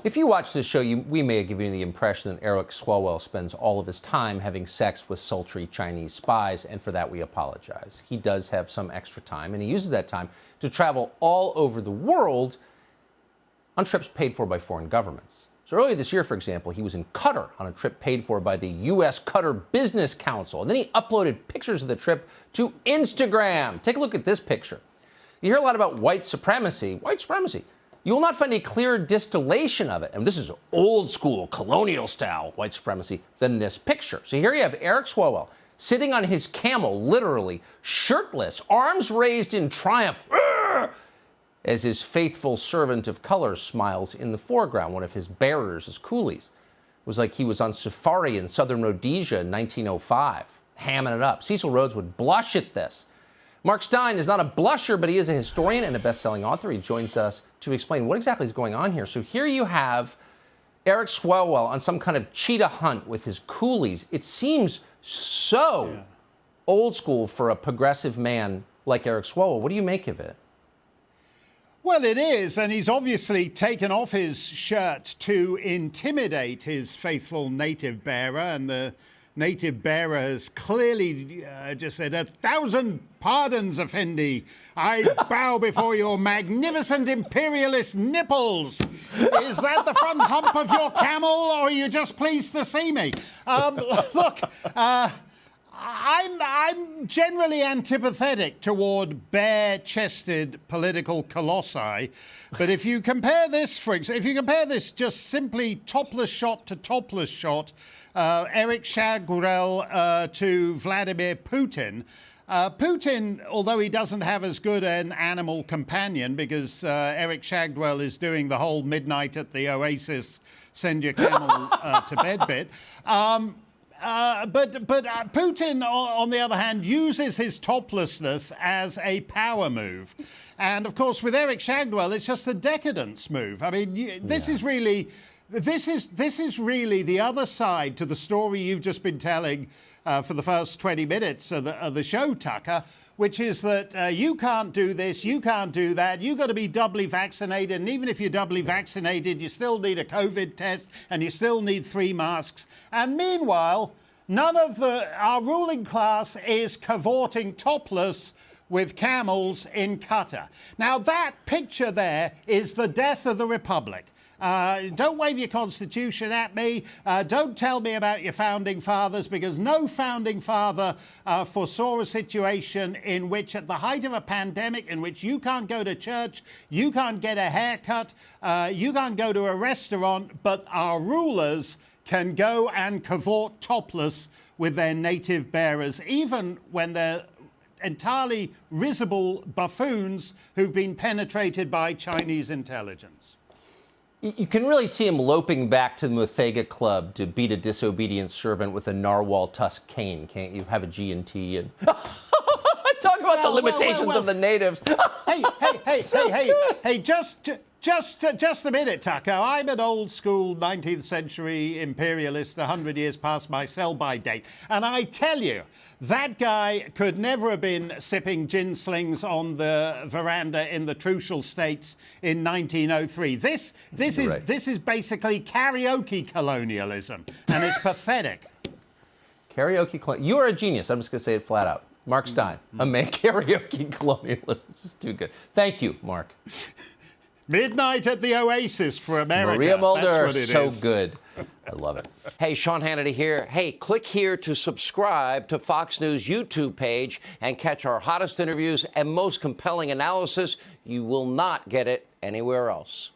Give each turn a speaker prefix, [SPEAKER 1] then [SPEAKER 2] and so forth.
[SPEAKER 1] If you watch this show, we may have given you the impression that Eric Swalwell spends all of his time having sex with sultry Chinese spies, and for that we apologize. He does have some extra time, and he uses that time to travel all over the world on trips paid for by foreign governments. So earlier this year, for example, he was in Qatar on a trip paid for by the U.S. Qatar Business Council, and then he uploaded pictures of the trip to Instagram. Take a look at this picture. You hear a lot about white supremacy. White supremacy. You will not find a clearer distillation of it, and this is old school, colonial style white supremacy, than this picture. So here you have Eric Swalwell sitting on his camel, literally shirtless, arms raised in triumph, as his faithful servant of color smiles in the foreground, one of his bearers, his coolies. It was like he was on safari in southern Rhodesia in 1905, hamming it up. Cecil Rhodes would blush at this. Mark Steyn is not a blusher, but he is a historian and a best-selling author. He joins us to explain what exactly is going on here. So here you have Eric Swalwell on some kind of cheetah hunt with his coolies. It seems so old school for a progressive man like Eric Swalwell. What do you make of it?
[SPEAKER 2] Well, it is, and he's obviously taken off his shirt to intimidate his faithful native bearer, and the native bearer has clearly just said, 1,000 pardons, Effendi. I bow before your magnificent imperialist nipples. Is that the front hump of your camel, or are you just pleased to see me? Look, I'm generally antipathetic toward bare-chested political colossi, but if you compare this, just simply topless shot to topless shot, Eric Swalwell to Vladimir Putin. Putin, although he doesn't have as good an animal companion, because Eric Swalwell is doing the whole midnight at the Oasis, send your camel to bed bit. But Putin, on the other hand, uses his toplessness as a power move. And, of course, with Eric Swalwell, it's just a decadence move. I mean, this is really the other side to the story you've just been telling for the first 20 minutes of the show, Tucker, which is that you can't do this, you can't do that, you've got to be doubly vaccinated, and even if you're doubly vaccinated, you still need a COVID test, and you still need 3 masks. And meanwhile, none of our ruling class is cavorting topless with camels in Qatar. Now, that picture there is the death of the Republic. Don't wave your constitution at me. Don't tell me about your founding fathers, because no founding father foresaw a situation in which, at the height of a pandemic, in which you can't go to church, you can't get a haircut, you can't go to a restaurant, but our rulers can go and cavort topless with their native bearers, even when they're entirely risible buffoons who've been penetrated by Chinese intelligence.
[SPEAKER 1] You can really see him loping back to the Muthaiga Club to beat a disobedient servant with a narwhal tusk cane, can't you? Have a G&T and talk about the limitations of the natives.
[SPEAKER 2] Hey, just a minute, Tucker. I'm an old school 19th century imperialist 100 years past my sell-by date. And I tell you, that guy could never have been sipping gin slings on the veranda in the Trucial States in 1903. This is basically karaoke colonialism, and it's pathetic.
[SPEAKER 1] You are a genius. I'm just going to say it flat out. Mark Steyn, a man karaoke colonialism. It's just too good. Thank you, Mark.
[SPEAKER 2] Midnight at the Oasis for America.
[SPEAKER 1] Maria Mulder, so
[SPEAKER 2] is.
[SPEAKER 1] good. I love it.
[SPEAKER 3] Hey, Sean Hannity here. Hey, click here to subscribe to Fox News YouTube page and catch our hottest interviews and most compelling analysis. You will not get it anywhere else.